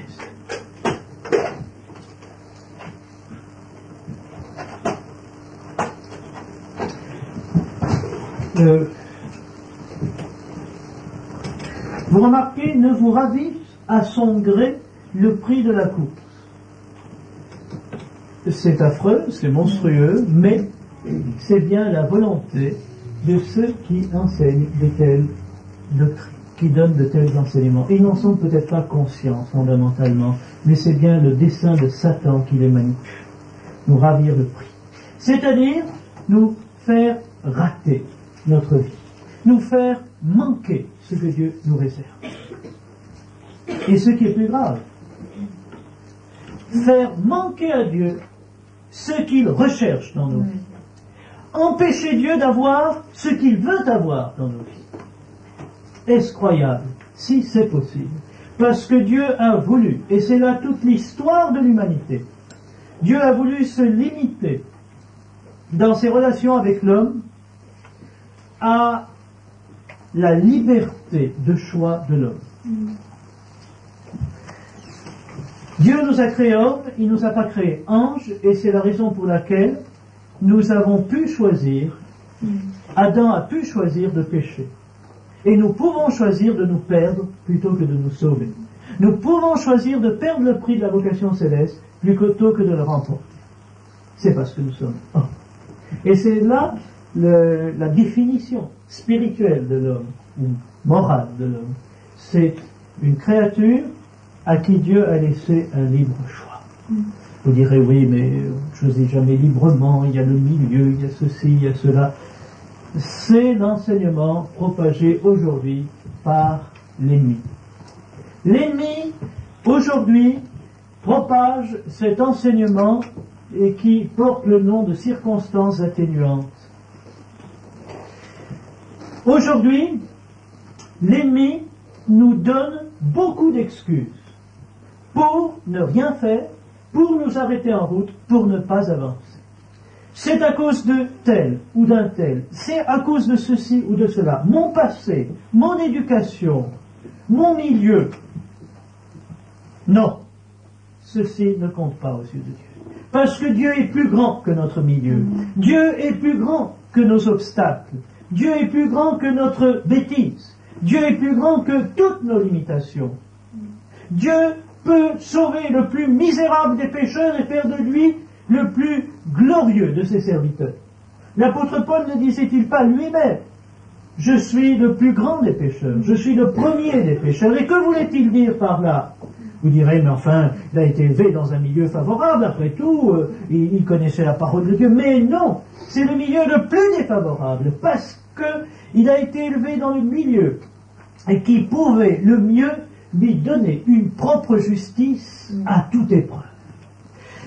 Speaker 1: Vous remarquez, ne vous ravisse à son gré le prix de la coupe. C'est affreux, c'est monstrueux, mais c'est bien la volonté de ceux qui enseignent de telles doctrines, qui donnent de tels enseignements. Ils n'en sont peut-être pas conscients fondamentalement, mais c'est bien le dessein de Satan qui les manipule. Nous ravir le prix. C'est-à-dire nous faire rater notre vie, nous faire manquer ce que Dieu nous réserve. Et ce qui est plus grave, faire manquer à Dieu ce qu'il recherche dans nos vies. Empêcher Dieu d'avoir ce qu'il veut avoir dans nos vies. Est-ce croyable? Si c'est possible. Parce que Dieu a voulu, et c'est là toute l'histoire de l'humanité, Dieu a voulu se limiter dans ses relations avec l'homme à la liberté de choix de l'homme. Dieu nous a créés hommes, il ne nous a pas créés anges, et c'est la raison pour laquelle nous avons pu choisir, Adam a pu choisir de pécher. Et nous pouvons choisir de nous perdre plutôt que de nous sauver. Nous pouvons choisir de perdre le prix de la vocation céleste plutôt que de le remporter. C'est parce que nous sommes hommes. Et c'est là la définition spirituelle de l'homme, ou morale de l'homme. C'est une créature à qui Dieu a laissé un libre choix. Vous direz, oui, mais je ne choisis jamais librement, il y a le milieu, il y a ceci, il y a cela. C'est l'enseignement propagé aujourd'hui par l'ennemi. L'ennemi, aujourd'hui, propage cet enseignement et qui porte le nom de circonstances atténuantes. Aujourd'hui, l'ennemi nous donne beaucoup d'excuses pour ne rien faire, pour nous arrêter en route, pour ne pas avancer. C'est à cause de tel ou d'un tel, c'est à cause de ceci ou de cela. Mon passé, mon éducation, mon milieu. Non, ceci ne compte pas aux yeux de Dieu. Parce que Dieu est plus grand que notre milieu. Dieu est plus grand que nos obstacles. Dieu est plus grand que notre bêtise. Dieu est plus grand que toutes nos limitations. Dieu peut sauver le plus misérable des pécheurs et faire de lui le plus glorieux de ses serviteurs. L'apôtre Paul ne disait-il pas lui-même: je suis le plus grand des pécheurs, je suis le premier des pécheurs. Et que voulait-il dire par là? Vous direz, mais enfin, il a été élevé dans un milieu favorable, après tout, il connaissait la parole de Dieu. Mais non, c'est le milieu le plus défavorable, parce qu'il a été élevé dans le milieu et qui pouvait le mieux lui donner une propre justice à toute épreuve,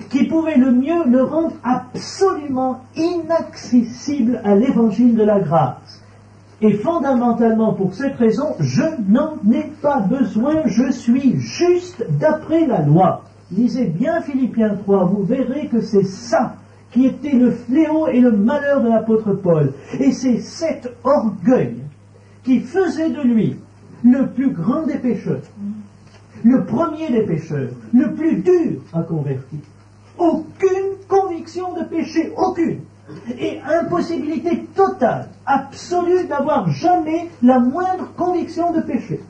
Speaker 1: qui pouvait le mieux le rendre absolument inaccessible à l'évangile de la grâce. Et fondamentalement pour cette raison, je n'en ai pas besoin, je suis juste d'après la loi. Lisez bien Philippiens 3, vous verrez que c'est ça qui était le fléau et le malheur de l'apôtre Paul. Et c'est cet orgueil qui faisait de lui le plus grand des pécheurs, le premier des pécheurs, le plus dur à convertir. Aucune conviction de péché, aucune. Et impossibilité totale, absolue d'avoir jamais la moindre conviction de péché.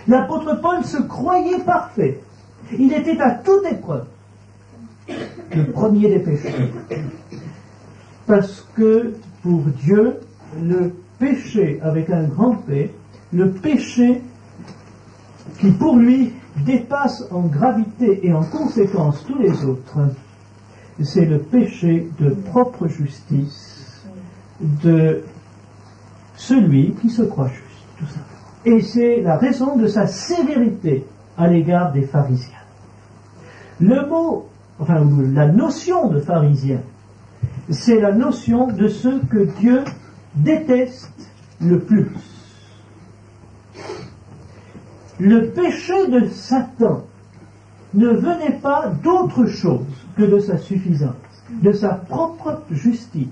Speaker 1: L'apôtre Paul se croyait parfait. Il était à toute épreuve le premier des pécheurs. Parce que pour Dieu, le péché avec un grand P, le péché qui pour lui dépasse en gravité et en conséquence tous les autres, c'est le péché de propre justice de celui qui se croit juste, tout simplement. Et c'est la raison de sa sévérité à l'égard des pharisiens. Le mot, enfin la notion de pharisien, c'est la notion de ceux que Dieu déteste le plus. Le péché de Satan ne venait pas d'autre chose que de sa suffisance. de sa propre justice.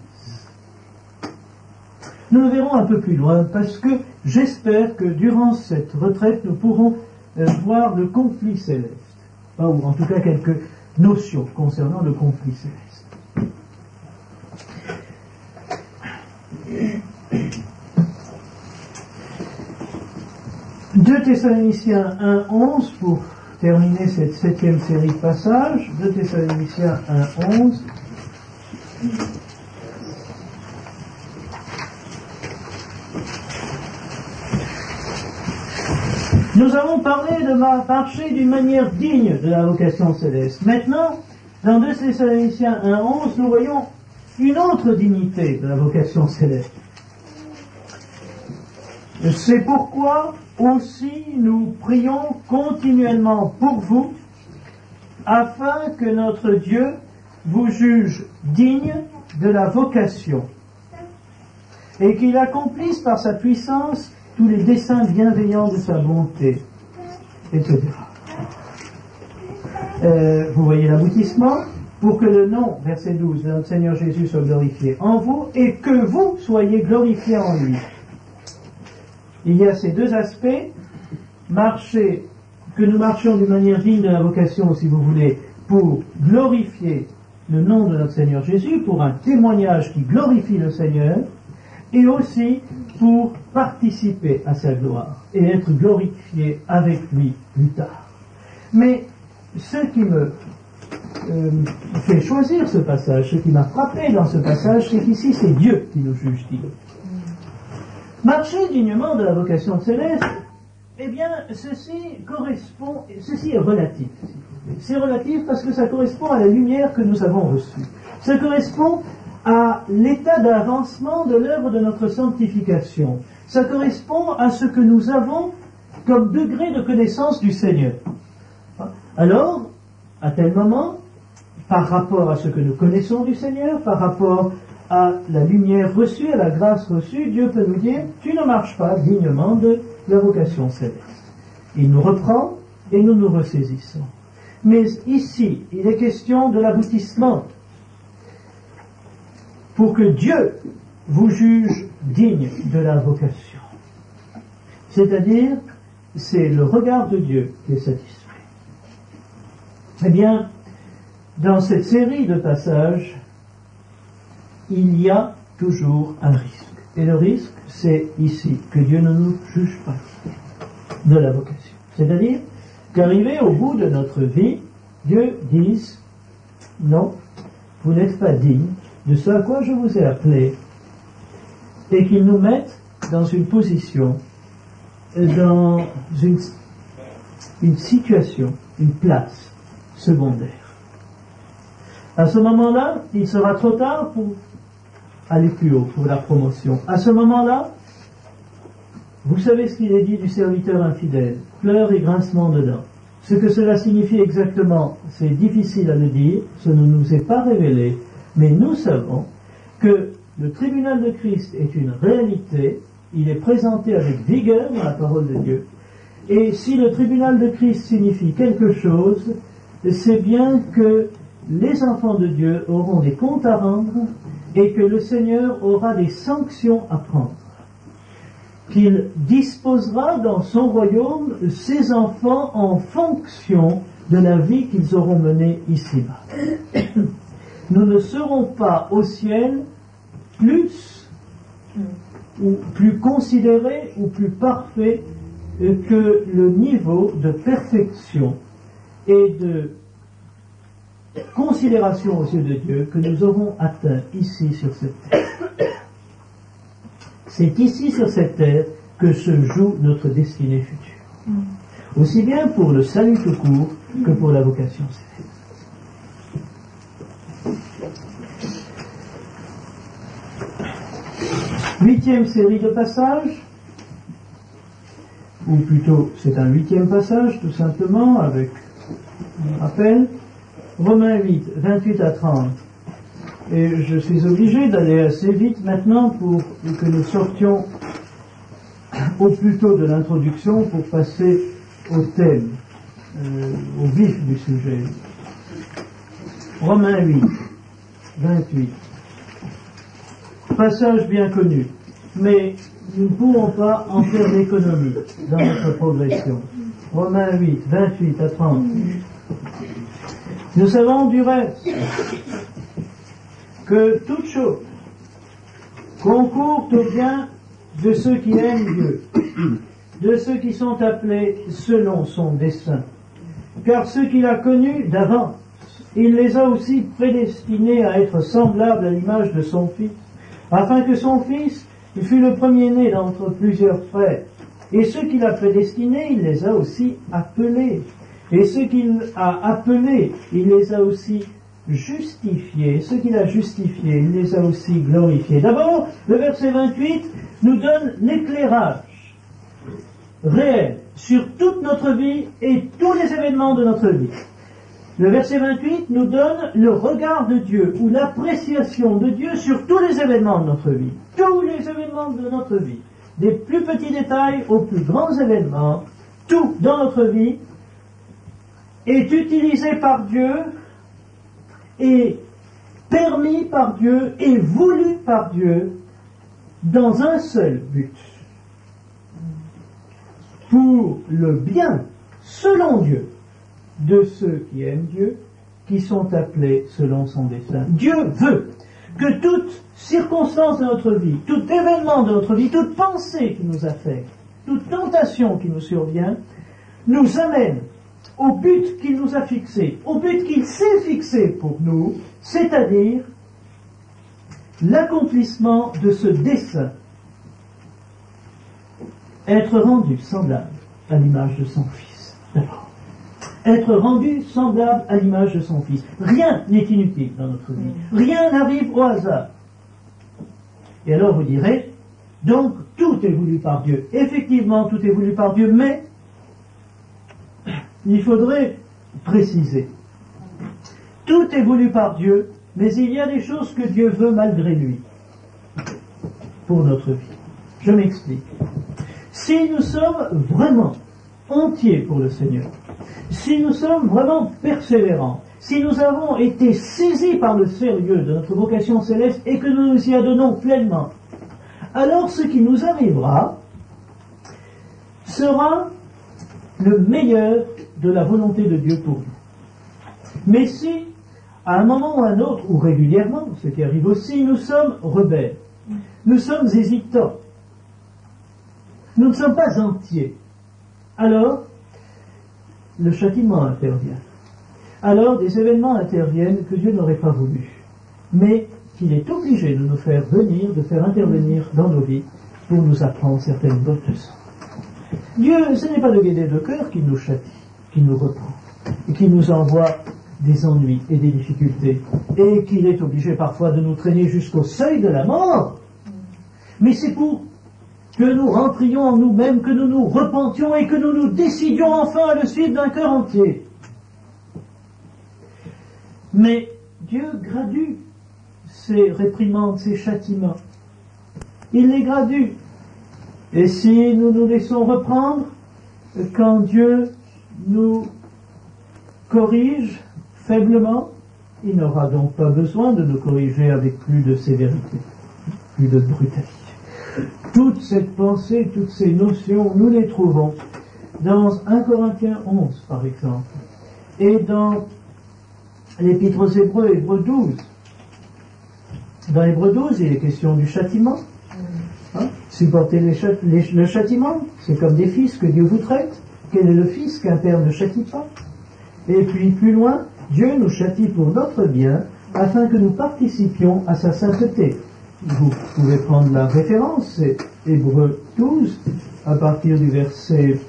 Speaker 1: Nous le verrons un peu plus loin parce que j'espère que durant cette retraite, nous pourrons voir le conflit céleste, ou en tout cas quelques notions concernant le conflit céleste. 2 Thessaloniciens 1:11 pour terminer cette 7e série de passages. 2 Thessaloniciens 1:11. Nous avons parlé de marcher d'une manière digne de la vocation céleste. Maintenant, dans 2 Thessaloniciens 1:11, nous voyons une autre dignité de la vocation céleste. C'est pourquoi aussi nous prions continuellement pour vous, afin que notre Dieu vous juge digne de la vocation, et qu'il accomplisse par sa puissance tous les desseins bienveillants de sa bonté, etc. Vous voyez l'aboutissement, pour que le nom, verset 12, de notre Seigneur Jésus soit glorifié en vous, et que vous soyez glorifiés en lui. Il y a ces deux aspects, que nous marchions d'une manière digne de la vocation, si vous voulez, pour glorifier le nom de notre Seigneur Jésus, pour un témoignage qui glorifie le Seigneur, et aussi pour participer à sa gloire et être glorifié avec lui plus tard. Mais ce qui me fait choisir ce passage, ce qui m'a frappé dans ce passage, c'est qu'ici c'est Dieu qui nous juge dignes. Marcher dignement de la vocation céleste, eh bien, ceci est relatif. C'est relatif parce que ça correspond à la lumière que nous avons reçue. Ça correspond à l'état d'avancement de l'œuvre de notre sanctification. Ça correspond à ce que nous avons comme degré de connaissance du Seigneur. Alors, à tel moment, par rapport à ce que nous connaissons du Seigneur, par rapport à la lumière reçue, à la grâce reçue, Dieu peut nous dire, tu ne marches pas dignement de la vocation céleste. Il nous reprend et nous nous ressaisissons. Mais ici, il est question de l'aboutissement. Pour que Dieu vous juge digne de la vocation. C'est-à-dire, c'est le regard de Dieu qui est satisfait. Eh bien, dans cette série de passages, il y a toujours un risque. Et le risque, c'est ici, que Dieu ne nous juge pas de la vocation. C'est-à-dire qu'arrivé au bout de notre vie, Dieu dise, non, vous n'êtes pas digne de ce à quoi je vous ai appelé, et qu'il nous mette dans une position, dans une situation, une place secondaire. À ce moment-là, il sera trop tard pour aller plus haut, pour la promotion. À ce moment-là, vous savez ce qu'il est dit du serviteur infidèle, pleurs et grincements de dents. Ce que cela signifie exactement, c'est difficile à le dire, ce ne nous est pas révélé, mais nous savons que le tribunal de Christ est une réalité, il est présenté avec vigueur dans la parole de Dieu, et si le tribunal de Christ signifie quelque chose, c'est bien que les enfants de Dieu auront des comptes à rendre et que le Seigneur aura des sanctions à prendre. Qu'il disposera dans son royaume ses enfants en fonction de la vie qu'ils auront menée ici-bas. Nous ne serons pas au ciel plus ou plus considérés ou plus parfaits que le niveau de perfection et de considération aux yeux de Dieu que nous aurons atteint ici sur cette terre. C'est ici sur cette terre que se joue notre destinée future. Aussi bien pour le salut tout court que pour la vocation céleste. Huitième série de passages, ou plutôt c'est un 8e passage tout simplement avec un rappel. Romains 8, 28 à 30. Et je suis obligé d'aller assez vite maintenant pour que nous sortions au plus tôt de l'introduction pour passer au thème, au vif du sujet. Romains 8. 28. Passage bien connu, mais nous ne pouvons pas en faire l'économie dans notre progression. Romains 8, 28 à 30. Nous savons du reste que toute chose concourt au bien de ceux qui aiment Dieu, de ceux qui sont appelés selon son dessein. Car ceux qu'il a connus d'avance, il les a aussi prédestinés à être semblables à l'image de son Fils, afin que son Fils fût le premier-né d'entre plusieurs frères. Et ceux qu'il a prédestinés, il les a aussi appelés. Et ceux qu'il a appelés, il les a aussi justifiés. Ceux qu'il a justifiés, il les a aussi glorifiés. D'abord, le verset 28 nous donne l'éclairage réel sur toute notre vie et tous les événements de notre vie. Le verset 28 nous donne le regard de Dieu ou l'appréciation de Dieu sur tous les événements de notre vie. Tous les événements de notre vie. Des plus petits détails aux plus grands événements, tout dans notre vie est utilisé par Dieu et permis par Dieu et voulu par Dieu dans un seul but. Pour le bien, selon Dieu, de ceux qui aiment Dieu, qui sont appelés selon son dessein. Dieu veut que toute circonstance de notre vie, tout événement de notre vie, toute pensée qui nous affecte, toute tentation qui nous survient, nous amène au but qu'il nous a fixé, au but qu'il s'est fixé pour nous, c'est-à-dire l'accomplissement de ce dessein. Être rendu semblable à l'image de son Fils, d'abord. Être rendu semblable à l'image de son Fils. Rien n'est inutile dans notre vie. Rien n'arrive au hasard. Et alors vous direz, donc tout est voulu par Dieu. Effectivement, tout est voulu par Dieu, mais il faudrait préciser. Tout est voulu par Dieu, mais il y a des choses que Dieu veut malgré lui pour notre vie. Je m'explique. Si nous sommes vraiment entiers pour le Seigneur, si nous sommes vraiment persévérants, si nous avons été saisis par le sérieux de notre vocation céleste et que nous nous y adonnons pleinement, alors ce qui nous arrivera sera le meilleur de la volonté de Dieu pour nous. Mais si, à un moment ou à un autre, ou régulièrement, ce qui arrive aussi, nous sommes rebelles, nous sommes hésitants, nous ne sommes pas entiers, alors le châtiment intervient. Alors des événements interviennent que Dieu n'aurait pas voulu, mais qu'il est obligé de nous faire venir, de faire intervenir dans nos vies pour nous apprendre certaines bonnes leçons. Dieu, ce n'est pas de gaieté de cœur qui nous châtie, qui nous reprend, et qui nous envoie des ennuis et des difficultés, et qu'il est obligé parfois de nous traîner jusqu'au seuil de la mort. Mais c'est pour que nous rentrions en nous-mêmes, que nous nous repentions et que nous nous décidions enfin à le suivre d'un cœur entier. Mais Dieu gradue ces réprimandes, ces châtiments. Il les gradue. Et si nous nous laissons reprendre, quand Dieu nous corrige faiblement, il n'aura donc pas besoin de nous corriger avec plus de sévérité, plus de brutalité. Toute cette pensée, toutes ces notions, nous les trouvons dans 1 Corinthiens 11, par exemple, et dans l'Épître aux Hébreux, Hébreux 12. Dans Hébreux 12, il est question du châtiment. Supporter le châtiment, c'est comme des fils que Dieu vous traite. Quel est le fils qu'un père ne châtie pas? Et puis plus loin, Dieu nous châtie pour notre bien, afin que nous participions à sa sainteté. Vous pouvez prendre la référence, c'est Hébreux 12, à partir du verset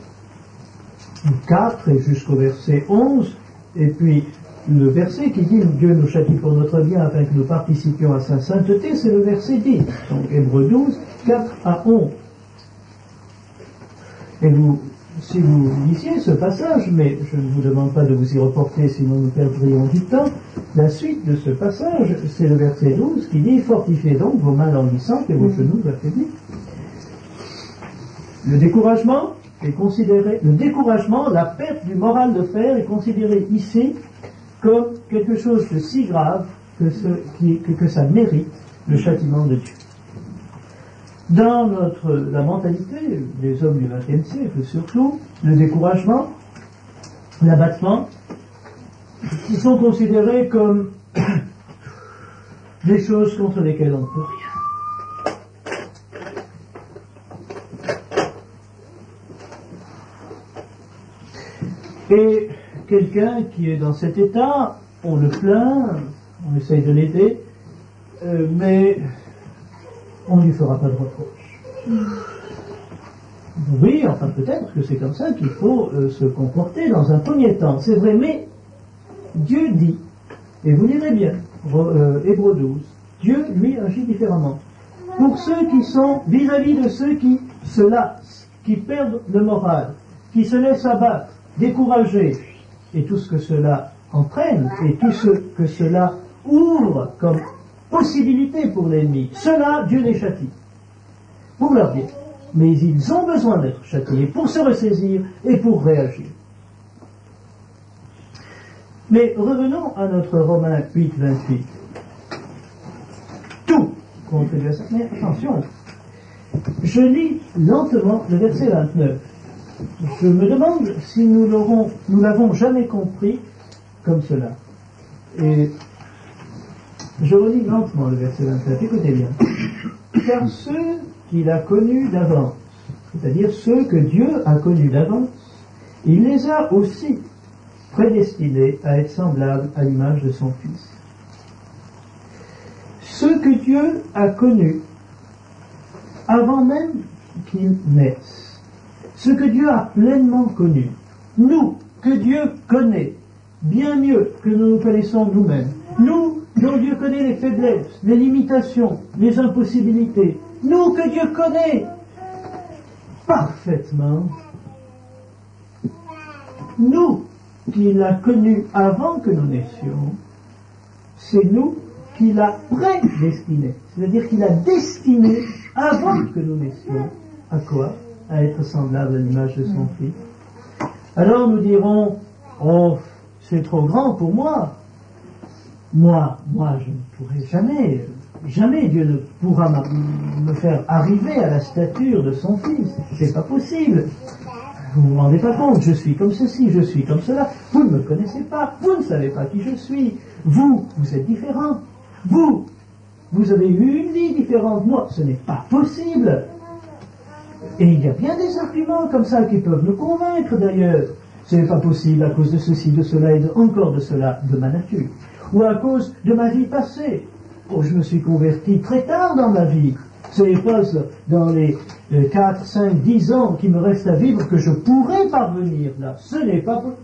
Speaker 1: 4 et jusqu'au verset 11, et puis le verset qui dit « Dieu nous châtie pour notre bien afin que nous participions à sa sainteté », c'est le verset 10, donc Hébreux 12, 4 à 11. Et vous, si vous lisiez ce passage, mais je ne vous demande pas de vous y reporter, sinon nous perdrions du temps, la suite de ce passage, c'est le verset 12 qui dit « Fortifiez donc vos mains languissantes et vos genoux affaiblis ». Le découragement est considéré, la perte du moral de fer est considérée ici comme quelque chose de si grave que ça mérite le châtiment de Dieu. Dans la mentalité des hommes du XXe siècle, surtout, le découragement, l'abattement, ils sont considérés comme des choses contre lesquelles on ne peut rien. Et quelqu'un qui est dans cet état, on le plaint, on essaye de l'aider, mais on ne lui fera pas de reproche. Oui, enfin peut-être que c'est comme ça qu'il faut se comporter dans un premier temps. C'est vrai, mais Dieu dit, et vous lirez bien, Hébreux 12, Dieu, lui, agit différemment. Pour ceux qui sont vis-à-vis de ceux qui se lassent, qui perdent le moral, qui se laissent abattre, décourager, et tout ce que cela entraîne, et tout ce que cela ouvre comme possibilité pour l'ennemi, cela, Dieu les châtie, pour leur bien. Mais ils ont besoin d'être châtiés pour se ressaisir et pour réagir. Mais revenons à notre Romains 8, 28. Tout contribue à ça. Mais attention, je lis lentement le verset 29. Je me demande si nous l'avons jamais compris comme cela. Et je relis lentement le verset 29. Écoutez bien. Car ceux qu'il a connus d'avance, c'est-à-dire ceux que Dieu a connus d'avance, il les a aussi prédestinés à être semblables à l'image de son Fils. Ceux que Dieu a connus avant même qu'ils naissent, ceux que Dieu a pleinement connus, nous, que Dieu connaît bien mieux que nous nous connaissons nous-mêmes, nous, dont Dieu connaît les faiblesses, les limitations, les impossibilités, nous que Dieu connaît parfaitement, nous qu'il a connus avant que nous naissions, c'est nous qu'il a prédestinés, c'est-à-dire qu'il a destiné avant que nous naissions, à quoi? À être semblable à l'image de son Fils. Alors nous dirons, oh, c'est trop grand pour moi. Moi, je ne pourrai jamais Dieu ne pourra me faire arriver à la stature de son Fils. C'est pas possible. Vous ne vous rendez pas compte, je suis comme ceci, je suis comme cela. Vous ne me connaissez pas, vous ne savez pas qui je suis. Vous êtes différent. Vous avez eu une vie différente. Moi, ce n'est pas possible. Et il y a bien des arguments comme ça qui peuvent me convaincre d'ailleurs. Ce n'est pas possible à cause de ceci, de cela et encore de cela, de ma nature. Ou à cause de ma vie passée. Oh, je me suis converti très tard dans ma vie. Ce n'est pas dans les 4, 5, 10 ans qui me restent à vivre que je pourrais parvenir là. Ce n'est pas possible.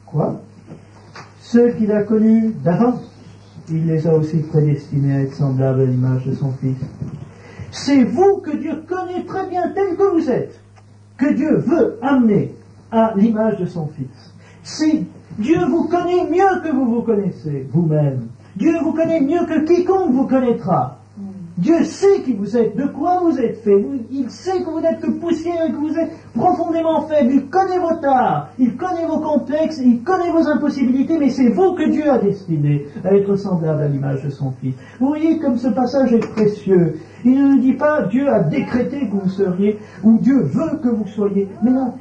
Speaker 1: Quoi? Ceux qu'il a connus d'avance, il les a aussi prédestinés à être semblables à l'image de son Fils. C'est vous que Dieu connaît très bien tel que vous êtes, que Dieu veut amener à l'image de son Fils. C'est Dieu vous connaît mieux que vous vous connaissez vous-même. Dieu vous connaît mieux que quiconque vous connaîtra. Dieu sait qui vous êtes, de quoi vous êtes fait. Il sait que vous n'êtes que poussière et que vous êtes profondément faible. Il connaît vos tares, il connaît vos complexes, il connaît vos impossibilités, mais c'est vous que Dieu a destiné à être semblable à l'image de son Fils. Vous voyez comme ce passage est précieux. Il ne nous dit pas Dieu a décrété que vous seriez, ou Dieu veut que vous soyez. Mais non,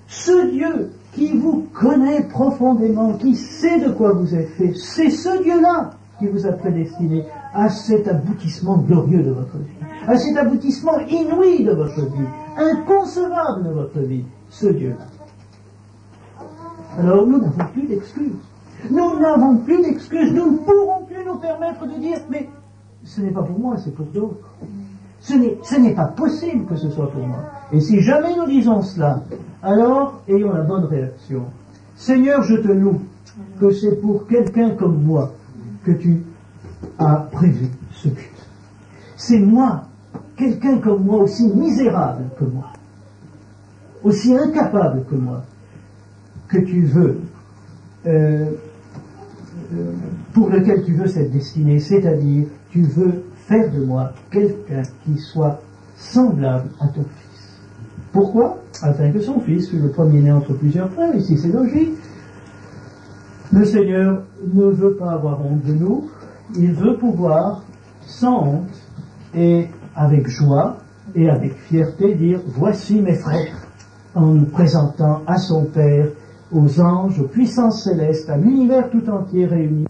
Speaker 1: ce Dieu qui vous connaît profondément, qui sait de quoi vous êtes fait, c'est ce Dieu-là qui vous a prédestiné à cet aboutissement glorieux de votre vie, à cet aboutissement inouï de votre vie, inconcevable de votre vie, ce Dieu-là. Alors nous n'avons plus d'excuses. Nous n'avons plus d'excuses. Nous ne pourrons plus nous permettre de dire, mais ce n'est pas pour moi, c'est pour d'autres. Ce n'est pas possible que ce soit pour moi. Et si jamais nous disons cela, alors ayons la bonne réaction. Seigneur, je te loue que c'est pour quelqu'un comme moi que tu as prévu ce but. C'est moi, quelqu'un comme moi, aussi misérable que moi, aussi incapable que moi, que tu veux, pour lequel tu veux cette destinée, c'est-à-dire tu veux faire de moi quelqu'un qui soit semblable à ton Fils. Pourquoi? Afin que son Fils fût le premier-né entre plusieurs frères, ici c'est logique. Le Seigneur ne veut pas avoir honte de nous, il veut pouvoir, sans honte, et avec joie et avec fierté, dire « Voici mes frères », en nous présentant à son Père, aux anges, aux puissances célestes, à l'univers tout entier réuni.